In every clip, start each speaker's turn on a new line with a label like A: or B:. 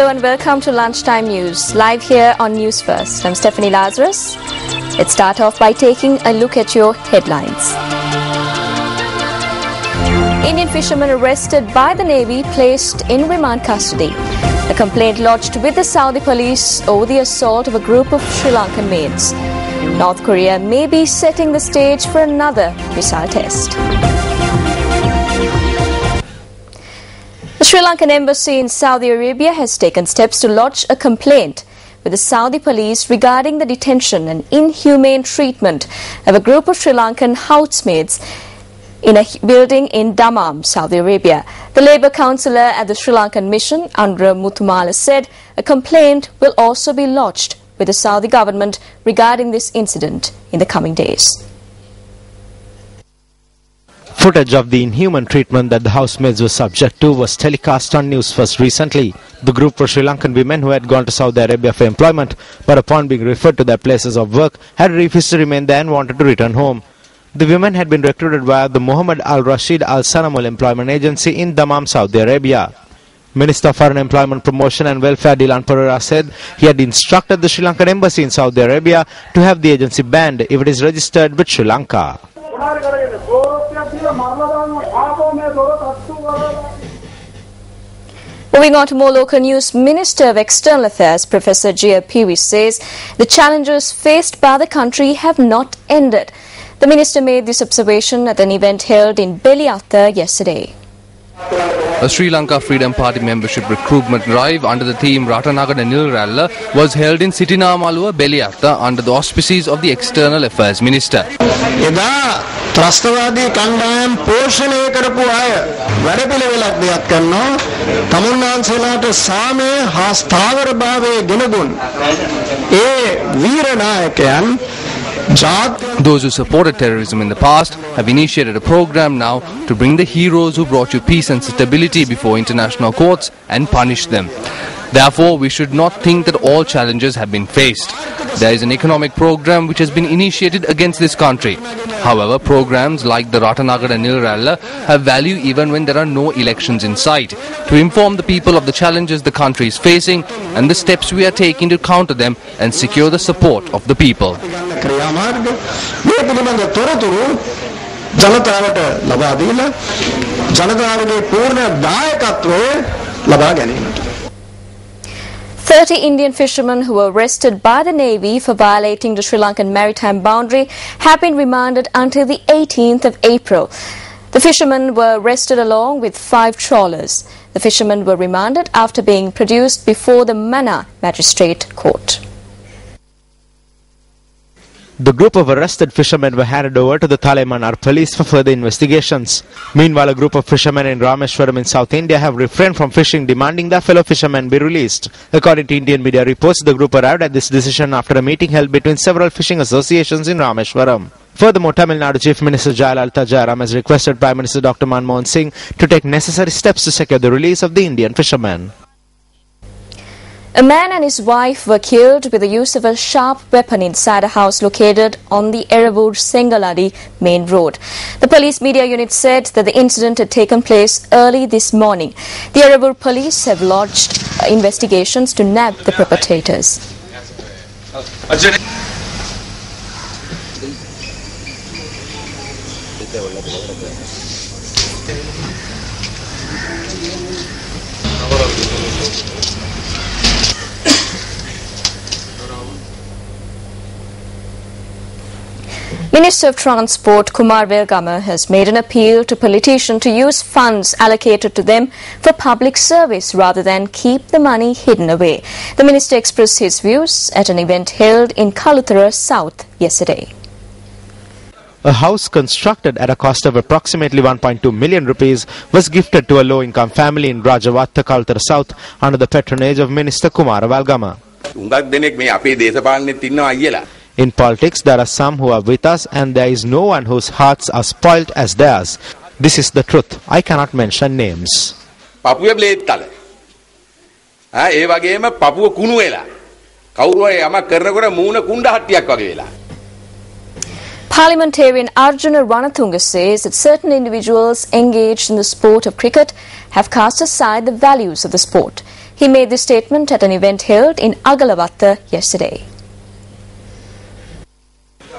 A: Hello and welcome to Lunchtime News, live here on News First. I'm Stephanie Lazarus. Let's start off by taking a look at your headlines. Indian fishermen arrested by the Navy placed in remand custody. A complaint lodged with the Saudi police over the assault of a group of Sri Lankan maids. North Korea may be setting the stage for another missile test. The Sri Lankan embassy in Saudi Arabia has taken steps to lodge a complaint with the Saudi police regarding the detention and inhumane treatment of a group of Sri Lankan housemaids in a building in Dammam, Saudi Arabia. The Labour councillor at the Sri Lankan mission, Andra Muthumala, said a complaint will also be lodged with the Saudi government regarding this incident in the coming days.
B: Footage of the inhuman treatment that the housemaids were subject to was telecast on News First recently. The group were Sri Lankan women who had gone to Saudi Arabia for employment, but upon being referred to their places of work, had refused to remain there and wanted to return home. The women had been recruited via the Muhammad Al Rashid Al Sanamul Employment Agency in Dammam, Saudi Arabia. Minister for Employment Promotion and Welfare Dilan Perera said he had instructed the Sri Lankan embassy in Saudi Arabia to have the agency banned if it is registered with Sri Lanka.
A: Moving on to more local news, Minister of External Affairs Professor J. Peewis says the challenges faced by the country have not ended. The minister made this observation at an event held in Beliatta yesterday.
C: A Sri Lanka Freedom Party membership recruitment drive under the theme Ratanagada Nilralla was held in Sitinamaluwa, Beliatta under the auspices of the External Affairs Minister.
D: ත්‍රස්තවාදී කණ්ඩායම් පෝෂණය කරපු අය වැඩපිළිවෙලක් දෙයක් කරනවා තමුන්නාන්සලාට සාමය හා ස්ථාවරභාවය ගෙනදුන් ඒ වීර නායකයන්
C: Those who supported terrorism in the past have initiated a program now to bring the heroes who brought you peace and stability before international courts and punish them. Therefore, we should not think that all challenges have been faced. There is an economic program which has been initiated against this country. However, programs like the Ratanagada Nilralla have value even when there are no elections in sight, to inform the people of the challenges the country is facing and the steps we are taking to counter them and secure the support of the people.
D: ජනතාවට ලබා දීලා ජනතාවගේ පූර්ණ දායකත්වය ලබා ගැනීමට
A: 30 Indian fishermen who were arrested by the Navy for violating the Sri Lankan maritime boundary have been remanded until the 18th of April. The fishermen were arrested along with 5 trawlers. The fishermen were remanded after being produced before the Mannar Magistrate Court.
B: The group of arrested fishermen were handed over to the Thale-Mannar police for further investigations. Meanwhile, a group of fishermen in Rameshwaram in South India have refrained from fishing, demanding their fellow fishermen be released. According to Indian media reports, the group arrived at this decision after a meeting held between several fishing associations in Rameshwaram. Furthermore, Tamil Nadu Chief Minister Jayalalitha Jayaram has requested Prime Minister Dr. Manmohan Singh to take necessary steps to secure the release of the Indian fishermen.
A: A man and his wife were killed with the use of a sharp weapon inside a house located on the Erevur-Sengaladi main road. The police media unit said that the incident had taken place early this morning. The Erevur police have lodged investigations to nab the perpetrators. Minister of Transport Kumar Velgama has made an appeal to politicians to use funds allocated to them for public service rather than keep the money hidden away. The minister expressed his views at an event held in Kaluthara South yesterday.
B: A house constructed at a cost of approximately 1.2 million rupees was gifted to a low-income family in Rajavatta, Kaluthara South under the patronage of Minister Kumar Velgama. In politics, there are some who are with us and there is no one whose hearts are spoilt as theirs. This is the truth. I cannot mention names.
A: Parliamentarian Arjuna Ranatunga says that certain individuals engaged in the sport of cricket have cast aside the values of the sport. He made this statement at an event held in Agalawatta yesterday.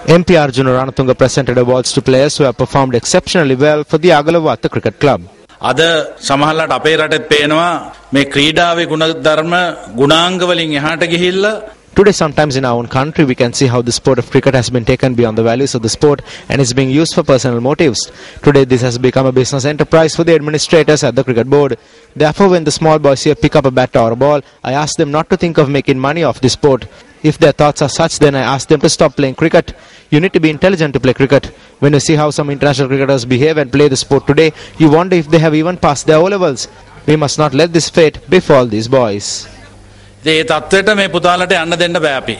B: MP Arjuna Ranatunga presented awards to players who have performed exceptionally well for the Agalawatta Cricket Club.
E: අද සමහරලාට අපේ රටේ පේනවා මේ ක්‍රීඩාවේ ගුණධර්ම ගුණාංග වලින් එහාට ගිහිල්ලා
B: Today, sometimes in our own country, we can see how the sport of cricket has been taken beyond the values of the sport and is being used for personal motives. Today, this has become a business enterprise for the administrators at the cricket board. Therefore, when the small boys here pick up a bat or a ball, I ask them not to think of making money off the sport. If their thoughts are such, then I ask them to stop playing cricket. You need to be intelligent to play cricket. When you see how some international cricketers behave and play the sport today, you wonder if they have even passed their O-levels. We must not let this fate befall these boys.
E: ඒ තත්ත්වයට මේ පුතාලට යන්න දෙන්න බෑ අපි.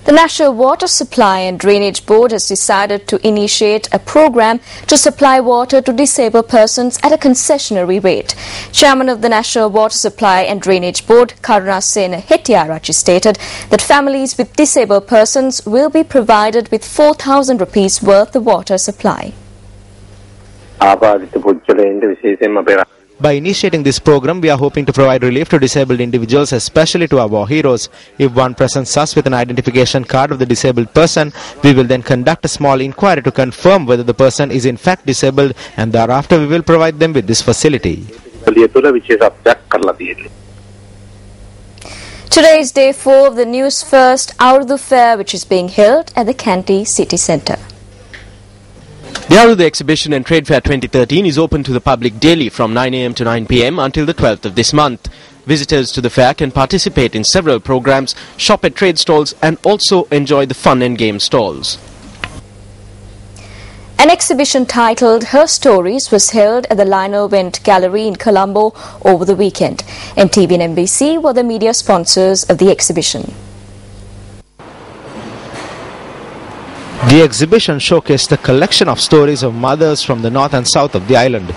A: The National Water Supply and Drainage Board has decided to initiate a program to supply water to disabled persons at a concessionary rate. Chairman of the National Water Supply and Drainage Board, Karunasena Hettiarachchi, stated that families with disabled persons will be provided with 4,000 rupees worth of water supply. By initiating this program, we are hoping to provide relief to disabled individuals, especially to our war heroes. If one presents us with an identification card of the disabled person, we will then conduct a small inquiry to confirm whether the person is in fact disabled, and thereafter we will provide them with this facility. Today is day 4 of the News First Urdu Fair, which is being held at the Kandy City Centre.
F: The Urdu Exhibition and Trade Fair 2013 is open to the public daily from 9 a.m. to 9 p.m. until the 12th of this month. Visitors to the fair can participate in several programs, shop at trade stalls and also enjoy the fun and game stalls.
A: An exhibition titled Her Stories was held at the Lionel Wendt Gallery in Colombo over the weekend. MTV and NBC were the media sponsors of the exhibition.
B: The exhibition showcased a collection of stories of mothers from the north and south of the island.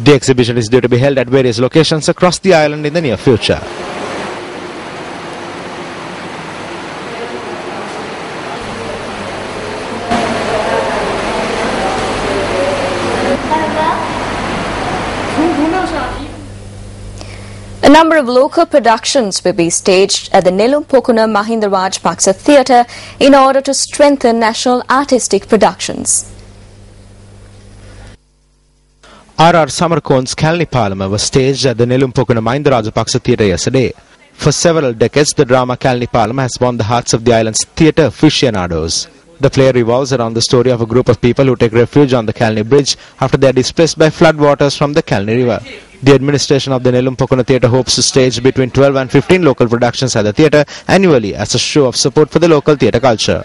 B: The exhibition is due to be held at various locations across the island in the near future.
A: A number of local productions will be staged at the Nelumpokuna Mahinda Rajapaksa Theatre in order to strengthen national artistic productions.
B: R.R. Samarkon's Kalni Palama was staged at the Nelumpokuna Mahinda Rajapaksa Theatre yesterday. For several decades, the drama Kalni Palama has won the hearts of the island's theatre aficionados. The play revolves around the story of a group of people who take refuge on the Kalni Bridge after they are displaced by floodwaters from the Kalni River. The administration of the Nelumpokuna Theatre hopes to stage between 12 and 15 local productions at the theatre annually as a show of support for the local theatre culture.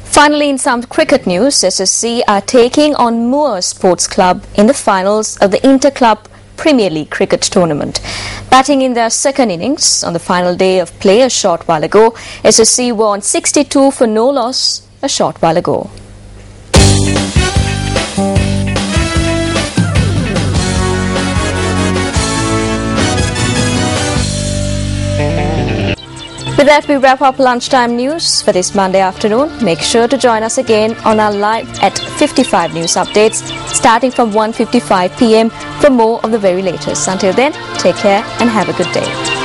A: Finally, in some cricket news, SSC are taking on Moore Sports Club in the finals of the Inter-Club Premier League cricket tournament. Batting in their second innings on the final day of play a short while ago, SSC won 62 for no loss a short while ago. With that, we wrap up lunchtime news for this Monday afternoon. Make sure to join us again on our live at 55 news updates starting from 1:55 p.m. for more of the very latest. Until then, take care and have a good day.